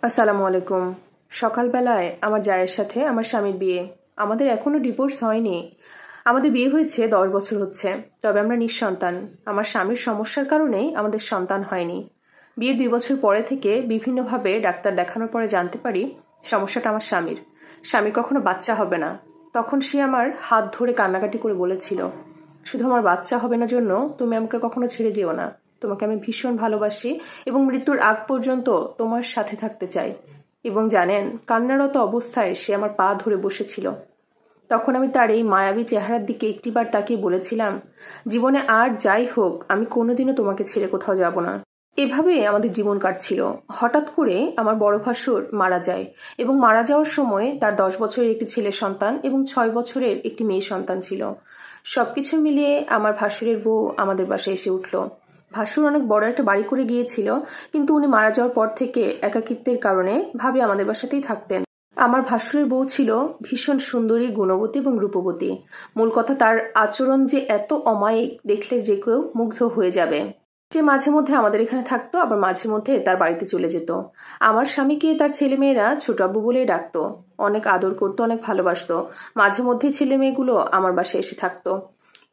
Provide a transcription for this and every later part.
আসসালামু আলাইকুম। সকালবেলায় আমার জায়ের সাথে আমার স্বামীর বিয়ে। আমাদের এখনো ডিভোর্স হয়নি। আমাদের বিয়ে হয়েছে 10 বছর হচ্ছে, তবে আমরা নিঃসন্তান। আমার স্বামীর সমস্যার কারণেই আমাদের সন্তান হয়নি। বিয়ের 2 বছর পরে থেকে বিভিন্নভাবে ডাক্তার দেখানোর পরে জানতে পারি সমস্যাটা আমার স্বামীর কখনো বাচ্চা হবে না। তখন সে আমার হাত ধরে কান্নাকাটি করে বলেছিল, শুধু আমার বাচ্চা হবে না জন্য তুমি আমাকে কখনো ছেড়ে যেও না। তোমাকে আমি ভীষণ ভালোবাসি এবং মৃত্যুর আগ পর্যন্ত তোমার সাথে থাকতে চাই। এবং জানেন, কান্নারত অবস্থায় সে আমার পা ধরে বসেছিল। তখন আমি তার এই মায়াবী চেহারার দিকে একটিবার তাকিয়ে বলেছিলাম, জীবনে আর যাই হোক আমি কোনোদিনও তোমাকে ছেড়ে কোথাও যাব না। এভাবে আমাদের জীবন কাটছিল। হঠাৎ করে আমার বড় ভাসুর মারা যায় এবং মারা যাওয়ার সময় তার 10 বছরের একটি ছেলে সন্তান এবং 6 বছরের একটি মেয়ে সন্তান ছিল। সবকিছু মিলিয়ে আমার ভাসুরের বউ আমাদের বাসায় এসে উঠল। ভাসুর অনেক বড় একটা বাড়ি করে গিয়েছিল, কিন্তু উনি মারা যাওয়ার পর থেকে একাকিত্বের কারণে ভাবি আমাদের বাসাতেই থাকতেন। আমার ভাসুরের বউ ছিল ভীষণ সুন্দরী, গুণবতী এবং রূপবতী। মূল কথা, তার আচরণ যে এত অমায়িক, দেখলে যে কেউ মুগ্ধ হয়ে যাবে। সে মাঝে মধ্যে আমাদের এখানে থাকতো, আবার মাঝে মধ্যে তার বাড়িতে চলে যেত। আমার স্বামীকে তার ছেলেমেয়েরা ছোট আব্বু বলেই ডাকতো। অনেক আদর করতো, অনেক ভালোবাসতো। মাঝে মধ্যেই ছেলে মেয়েগুলো আমার বাসায় এসে থাকতো।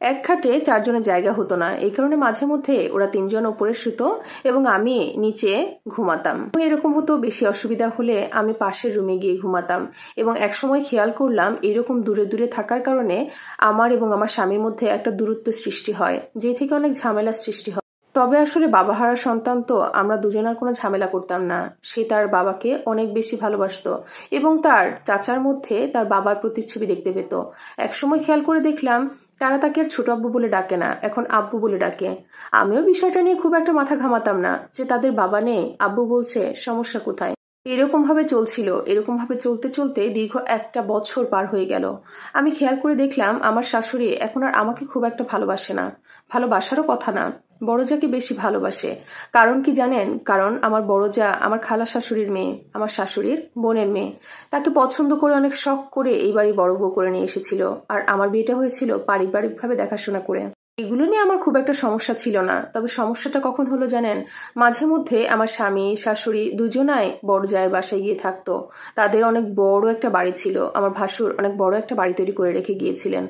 এক খাটে 4 জনের জায়গা হতো না, এই কারণে মাঝে মধ্যে ওরা 3 জন ওপরে শুতো এবং আমি নিচে ঘুমাতাম। এরকম হতো, বেশি অসুবিধা হলে আমি পাশের রুমে গিয়ে ঘুমাতাম। এবং একসময় খেয়াল করলাম, এরকম দূরে দূরে থাকার কারণে আমার এবং আমার স্বামীর মধ্যে একটা দূরত্ব সৃষ্টি হয়, যে থেকে অনেক ঝামেলা সৃষ্টি হয়। তবে আসলে বাবাহারা সন্তান তো আমরা দুজনের কোনো ঝামেলা করতাম না। সে তার বাবাকে অনেক বেশি ভালোবাসতো এবং তার চাচার মধ্যে তার বাবার প্রতিচ্ছবি দেখতে পেত। একসময় খেয়াল করে দেখলাম তারা তাকে আর ছোট আব্বু বলে ডাকে না, এখন আব্বু বলে ডাকে। আমিও বিষয়টা নিয়ে খুব একটা মাথা ঘামাতাম না যে তাদের বাবা নেই, আব্বু বলছে, সমস্যা কোথায়। এরকম ভাবে চলছিল। এরকম ভাবে চলতে চলতে দীর্ঘ 1 বছর পার হয়ে গেল। আমি খেয়াল করে দেখলাম আমার শাশুড়ি এখন আর আমাকে খুব একটা ভালোবাসে না। ভালোবাসারও কথা না, বড় যাকে বেশি ভালোবাসে। কারণ কি জানেন? কারণ আমার বড় যা আমার খালা শাশুড়ির মেয়ে, আমার শাশুড়ির বোনের মেয়ে। তাকে পছন্দ করে অনেক শখ করে এই বাড়ি বড় বউ করে নিয়ে এসেছিল। আর আমার বিয়েটা হয়েছিল পারিবারিকভাবে দেখাশোনা করে। এগুলো নিয়ে আমার খুব একটা সমস্যা ছিল না। তবে সমস্যাটা কখন হলো জানেন? মাঝে মধ্যে আমার স্বামী শাশুড়ি দুজনাই বড় জায়ের বাসায় গিয়ে থাকতো। তাদের অনেক বড় একটা বাড়ি ছিল। আমার ভাসুর অনেক বড় একটা বাড়ি তৈরি করে রেখে গিয়েছিলেন।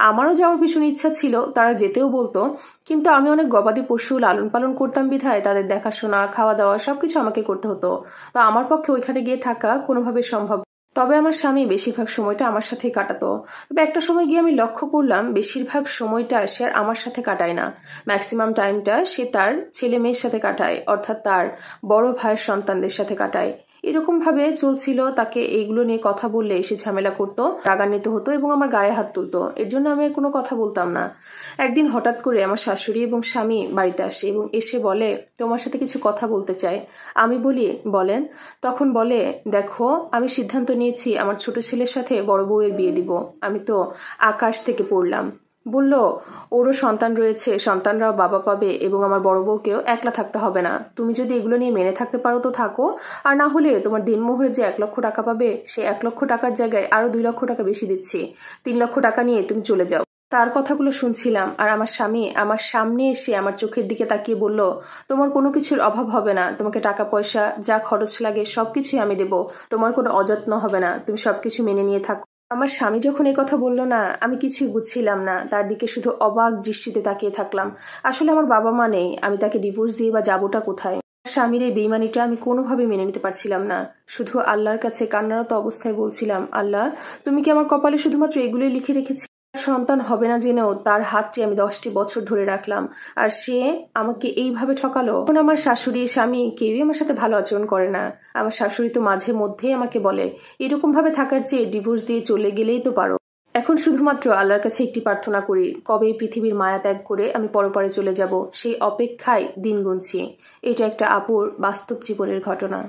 আমারও যাওয়ার ভীষণ ইচ্ছা ছিল, তারা যেতেও বলতো, কিন্তু আমি অনেক গবাদি পশু লালন পালন করতাম বিধায় তাদের দেখাশোনা, খাওয়া দাওয়া সবকিছু আমাকে করতে হতো। তো আমার পক্ষে ওইখানে গিয়ে থাকা কোনোভাবে সম্ভব। তবে আমার স্বামী বেশিরভাগ সময়টা আমার সাথেই কাটাতো। তবে একটা সময় গিয়ে আমি লক্ষ্য করলাম বেশিরভাগ সময়টা সে আর আমার সাথে কাটায় না। ম্যাক্সিমাম টাইমটা সে তার ছেলে মেয়ের সাথে কাটায়, অর্থাৎ তার বড় ভাইয়ের সন্তানদের সাথে কাটায়। এরকম ভাবে চলছিল। তাকে এইগুলো নিয়ে কথা বললে সে ঝামেলা করতো, রাগান্বিত হতো এবং আমার গায়ে হাত তুলতো। এর জন্য আমি আর কোনো কথা বলতাম না। একদিন হঠাৎ করে আমার শাশুড়ি এবং স্বামী বাড়িতে আসে এবং এসে বলে, তোমার সাথে কিছু কথা বলতে চাই। আমি বলি, বলেন। তখন বলে, দেখো, আমি সিদ্ধান্ত নিয়েছি আমার ছোট ছেলের সাথে বড় বউয়ের বিয়ে দিব। আমি তো আকাশ থেকে পড়লাম। বলল, ওরও সন্তান রয়েছে, সন্তানরাও বাবা পাবে এবং আমার বড় বউকেও একলা থাকতে হবে না। তুমি যদি এগুলো নিয়ে মেনে থাকতে পারো তো থাকো, আর না হলে তোমার দিনমোহরে যে 1 লক্ষ টাকা পাবে, সে 1 লক্ষ টাকার জায়গায় আরো 2 লক্ষ টাকা বেশি দিচ্ছি। 3 লক্ষ টাকা নিয়ে তুমি চলে যাও। তার কথাগুলো শুনছিলাম আর আমার স্বামী আমার সামনে এসে আমার চোখের দিকে তাকিয়ে বলল, তোমার কোনো কিছুর অভাব হবে না, তোমাকে টাকা পয়সা যা খরচ লাগে সবকিছুই আমি দেব, তোমার কোনো অযত্ন হবে না, তুমি সবকিছু মেনে নিয়ে থাকো। আমার স্বামী যখন এই কথা বললো না, আমি কিছুই বুঝছিলাম না। তার দিকে শুধু অবাক দৃষ্টিতে তাকিয়ে থাকলাম। আসলে আমার বাবা মা নেই, আমি তাকে ডিভোর্স দিয়ে বা যাবোটা কোথায়? স্বামীর এই বেইমানিটা আমি কোনোভাবে মেনে নিতে পারছিলাম না। শুধু আল্লাহর কাছে কান্নারত অবস্থায় বলছিলাম, আল্লাহ, তুমি কি আমার কপালে শুধুমাত্র এগুলোই লিখে রেখেছি? সন্তান হবে না জেনেও তার হাতটি আমি 10টি বছর ধরে রাখলাম, আর সে আমাকে এইভাবে ঠকালো। এখন আমার শাশুড়ি, স্বামী কেউই আমার সাথে ভালো আচরণ করে না। আমার শাশুড়ি তো মাঝে মধ্যেই আমাকে বলে, এরকম ভাবে থাকার চেয়ে ডিভোর্স দিয়ে চলে গেলেই তো পারো। এখন শুধুমাত্র আল্লাহর কাছে একটি প্রার্থনা করি, কবে এই পৃথিবীর মায়া ত্যাগ করে আমি পরপারে চলে যাব, সেই অপেক্ষায় দিন গুনছি। এটা একটা আপুর বাস্তব জীবনের ঘটনা।